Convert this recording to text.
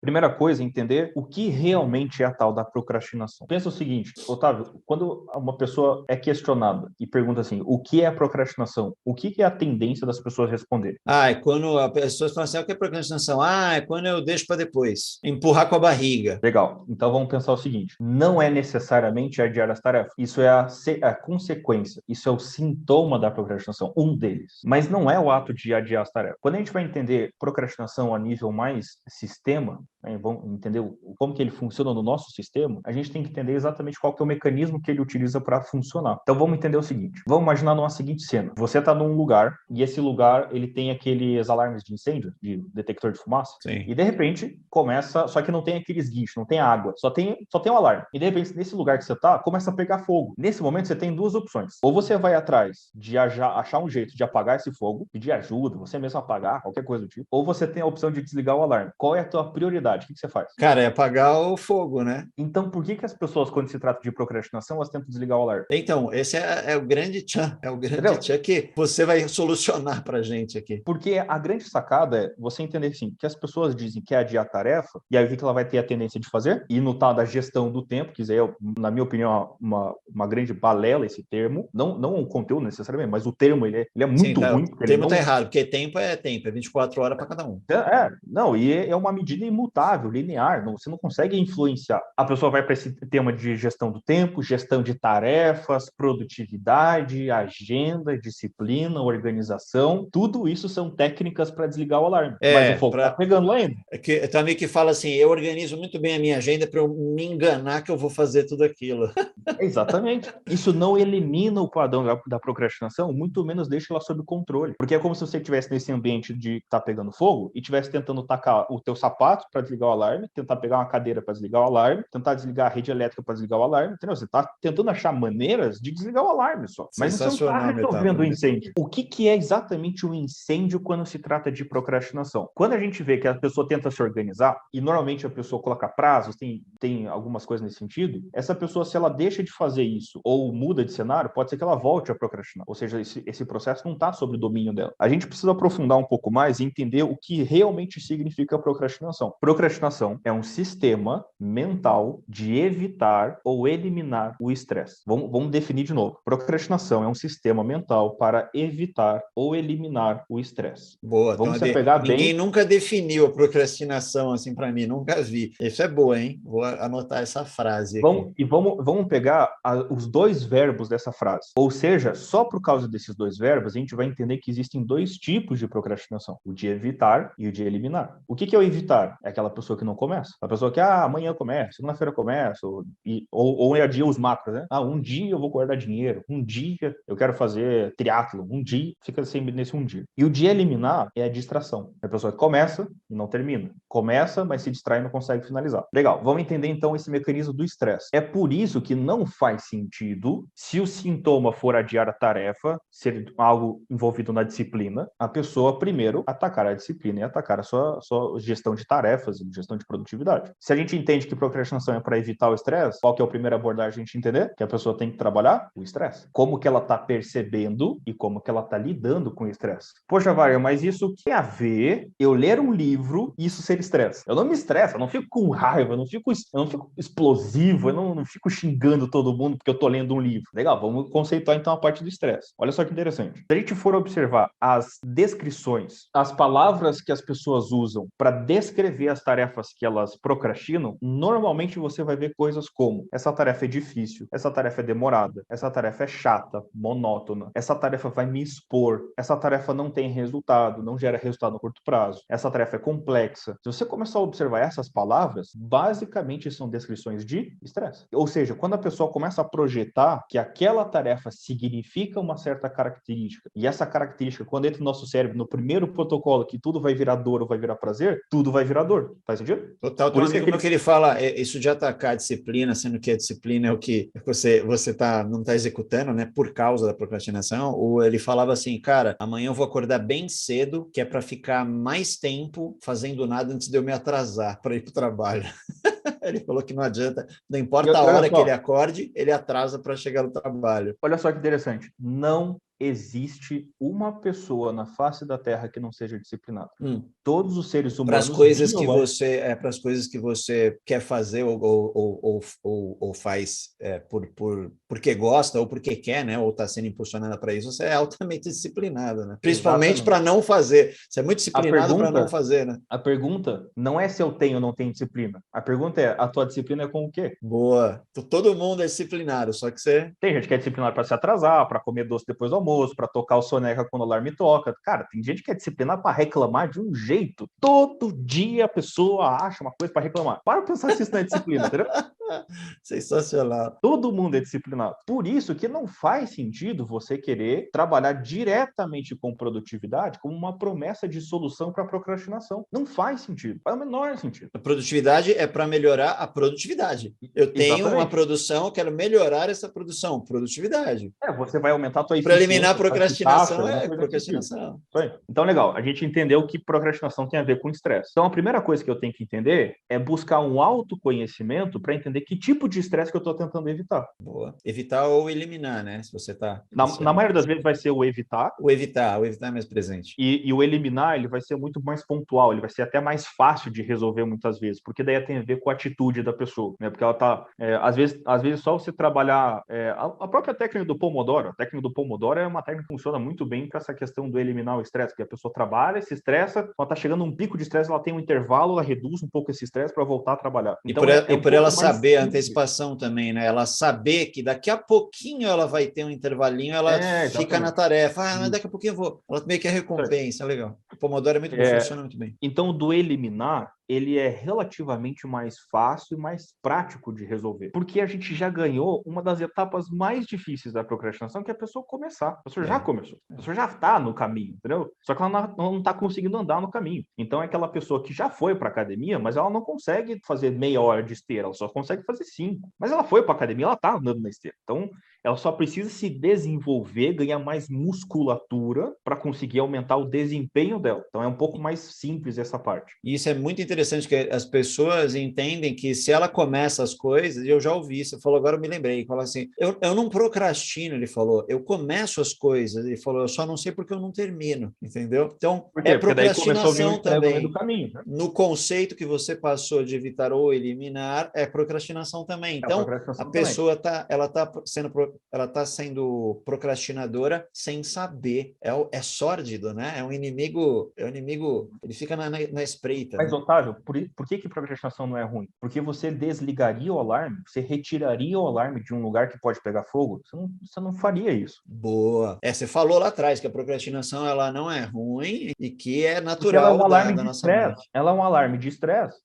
Primeira coisa, entender o que realmente é a tal da procrastinação. Pensa o seguinte, Otávio, quando uma pessoa é questionada e pergunta assim, o que é a procrastinação? O que é a tendência das pessoas responderem? É quando as pessoas falam assim, o que é procrastinação? É quando eu deixo para depois. Empurrar com a barriga. Legal. Então vamos pensar o seguinte: não é necessariamente adiar as tarefas. Isso é a consequência. Isso é o sintoma da procrastinação, um deles. Mas não é o ato de adiar as tarefas. Quando a gente vai entender procrastinação a nível mais sistema, né, vamos entender como que ele funciona no nosso sistema, a gente tem que entender exatamente qual que é o mecanismo que ele utiliza para funcionar. Então vamos entender o seguinte: vamos imaginar numa seguinte cena. Você está num lugar e esse lugar ele tem aqueles alarmes de incêndio, de detector de fumaça, Sim. e de repente começa, só que não tem aqueles guichos, não tem água, só tem um alarme. E de repente, nesse lugar que você tá, começa a pegar fogo. Nesse momento, você tem duas opções. Ou você vai atrás de achar um jeito de apagar esse fogo, pedir ajuda, você mesmo apagar, qualquer coisa do tipo. Ou você tem a opção de desligar o alarme. Qual é a tua prioridade? O que você faz? Cara, é apagar o fogo, né? Então, por que as pessoas, quando se trata de procrastinação, elas tentam desligar o alarme? Então, esse é o grande tchan, é o grande Entendeu? tchan que você vai solucionar para a gente aqui. Porque a grande sacada é você entender assim, que as pessoas dizem que é adiar a tarefa, e aí o que ela vai ter a tendência de fazer? E no tal da gestão do tempo, que é, na minha opinião, uma grande balela esse termo, não o conteúdo necessariamente, mas o termo ele é Sim, muito tá, o ruim, porque ele termo tá não. errado, porque tempo, é 24 horas para cada um. Não, e é uma medida imutável, linear, você não consegue influenciar. A pessoa vai para esse tema de gestão do tempo, gestão de tarefas, produtividade, agenda, disciplina, organização, tudo isso são técnicas para desligar o alarme. Mas o fogo está Para pegando lá ainda. que tem amigo que fala assim, eu organizo muito bem a minha agenda para eu me enganar que eu vou fazer tudo aquilo. Exatamente. Isso não elimina o padrão da procrastinação, muito menos deixa ela sob controle. Porque é como se você estivesse nesse ambiente de estar pegando fogo e estivesse tentando tacar o teu sapato para desligar o alarme, tentar pegar uma cadeira para desligar o alarme, tentar desligar a rede elétrica para desligar o alarme, entendeu? Você está tentando achar maneiras de desligar o alarme só. Mas você não está Sensacional a resolvendo o metáfora. incêndio. O que é exatamente um incêndio quando se trata de procrastinação? Quando a gente vê que a pessoa tenta se organizar, e normalmente a pessoa coloca prazos, tem algumas coisas nesse sentido, essa pessoa, se ela deixa de fazer isso ou muda de cenário, pode ser que ela volte a procrastinar. Ou seja, esse processo não está sob o domínio dela. A gente precisa aprofundar um pouco mais e entender o que realmente significa procrastinação. Procrastinação é um sistema mental de evitar ou eliminar o estresse. Vamos definir de novo. Procrastinação é um sistema mental para evitar ou eliminar o estresse. Boa, então Vamos se apegar ninguém bem. nunca definiu a procrastinação assim para mim, nunca vi. Isso é boa, hein? Vou anotar essa frase aqui. Vamos pegar os dois verbos dessa frase. Ou seja, só por causa desses dois verbos, a gente vai entender que existem dois tipos de procrastinação: o de evitar e o de eliminar. O que é o evitar? É aquela pessoa que não começa. A pessoa que, amanhã eu começo, segunda-feira eu começo, ou adia os macros, né? Um dia eu vou guardar dinheiro, um dia eu quero fazer triatlo, um dia, fica sempre nesse um dia. E o de eliminar é a distração. É a pessoa que começa e não termina. Começa, mas se distrai e não consegue finalizar. Legal, vamos entender então esse mecanismo do estresse. É por isso que não faz sentido, se o sintoma for adiar a tarefa, ser algo envolvido na disciplina, a pessoa primeiro atacar a disciplina e atacar a sua gestão de tarefas, gestão de produtividade. Se a gente entende que procrastinação é para evitar o estresse, qual que é a primeira abordagem a gente entender? Que a pessoa tem que trabalhar o estresse. Como que ela está percebendo e como que ela está lidando com o estresse. Poxa, Varia, mas isso tem a ver eu ler um livro e isso ser estresse? Eu não me estresso, eu não fico com raiva, eu não fico explosivo, eu não fico xingando todo mundo porque eu tô lendo um livro. Legal, vamos conceituar então a parte do estresse. Olha só que interessante. Se a gente for observar as descrições, as palavras que as pessoas usam para descrever as tarefas que elas procrastinam, normalmente você vai ver coisas como: essa tarefa é difícil, essa tarefa é demorada, essa tarefa é chata, monótona, essa tarefa vai me expor, essa tarefa não tem resultado, não gera resultado no curto prazo, essa tarefa é complexa. Se você começar a observar essas palavras, basicamente são descrições de estresse. Ou seja, quando a pessoa começa a projetar que aquela tarefa significa uma certa característica, e essa característica, quando entra no nosso cérebro, no primeiro protocolo, que tudo vai virar dor ou vai virar prazer, tudo vai virar dor. Faz sentido? Total, tem Por um isso que amigo meu aquele. que ele fala isso de atacar a disciplina, sendo que a disciplina é o que você não está executando, né, por causa da procrastinação, ou ele falava assim, cara, amanhã eu vou acordar bem cedo, que é para ficar mais tempo fazendo nada antes de eu me atrasar para ir para o trabalho. Ele falou que não adianta, não E importa a olha hora que ele só, acorde, ele atrasa para chegar no trabalho. olha só que interessante. Não existe uma pessoa na face da Terra que não seja disciplinada. Todos os seres Para as humanos... coisas que você para as coisas que você quer fazer ou faz porque gosta ou porque quer, né? Ou está sendo impulsionada para isso, você é altamente disciplinado, né? Principalmente para não fazer. Você é muito disciplinado para não fazer, né? A pergunta não é se eu tenho ou não tenho disciplina. A pergunta é, a tua disciplina é com o quê? Boa. Todo mundo é disciplinado, só que você... Tem gente que é disciplinado para se atrasar, para comer doce depois do almoço, para tocar o soneca quando o alarme toca. Cara, tem gente que é disciplinada para reclamar de um jeito. Todo dia a pessoa acha uma coisa para reclamar. Para pensar se isso não é disciplina, entendeu? Sensacional. Todo mundo é disciplinado. Por isso que não faz sentido você querer trabalhar diretamente com produtividade como uma promessa de solução para a procrastinação. Não faz sentido. Faz o menor sentido. A produtividade é para melhorar a produtividade. Eu tenho uma produção, eu quero melhorar essa produção. Produtividade. Você vai aumentar a tua eficiência. Para eliminar a procrastinação, procrastinação. Então, legal. A gente entendeu que procrastinação tem a ver com estresse. Então, a primeira coisa que eu tenho que entender é buscar um autoconhecimento para entender que tipo de estresse que eu estou tentando evitar. Boa. Evitar ou eliminar, né? Se você está... Na maioria das vezes vai ser o evitar. O evitar é mais presente. E o eliminar, ele vai ser muito mais pontual, ele vai ser até mais fácil de resolver muitas vezes, porque daí tem a ver com a atitude da pessoa, né? Porque ela tá, às vezes só você trabalhar, a própria técnica do Pomodoro, a técnica do Pomodoro é uma técnica que funciona muito bem para essa questão do eliminar o estresse, porque a pessoa trabalha, se estressa, quando está chegando um pico de estresse, ela tem um intervalo, ela reduz um pouco esse estresse para voltar a trabalhar. Então, e por ela saber a antecipação também, né? Ela saber que daqui a pouquinho ela vai ter um intervalinho, ela fica na tarefa. Mas daqui a pouquinho eu vou. Ela meio que é recompensa, legal. O Pomodoro é muito bom, funciona muito bem. Então, do eliminar, ele é relativamente mais fácil e mais prático de resolver. Porque a gente já ganhou uma das etapas mais difíceis da procrastinação, que é a pessoa começar. A pessoa já começou. A pessoa já está no caminho, entendeu? Só que ela não está conseguindo andar no caminho. Então, é aquela pessoa que já foi para a academia, mas ela não consegue fazer meia hora de esteira, ela só consegue fazer 5. Mas ela foi para a academia, ela está andando na esteira. Então, ela só precisa se desenvolver, ganhar mais musculatura para conseguir aumentar o desempenho dela. Então, é um pouco mais simples essa parte. E isso é muito interessante, que as pessoas entendem que se ela começa as coisas, e eu já ouvi, você falou, agora eu me lembrei, falou assim, eu não procrastino, ele falou, eu começo as coisas, ele falou, eu só não sei porque eu não termino, entendeu? Então, é procrastinação também. Do caminho, né? No conceito que você passou de evitar ou eliminar, é procrastinação também. Então, a pessoa está sendo procrastinadora sem saber. É sórdido, né? É um inimigo, ele fica na espreita. Mas, né? Otávio, por que procrastinação não é ruim? Porque você desligaria o alarme, você retiraria o alarme de um lugar que pode pegar fogo, você não faria isso. Boa. Você falou lá atrás que a procrastinação ela não é ruim e que é natural. Porque ela é um alarme de estresse. Ela é um alarme de estresse.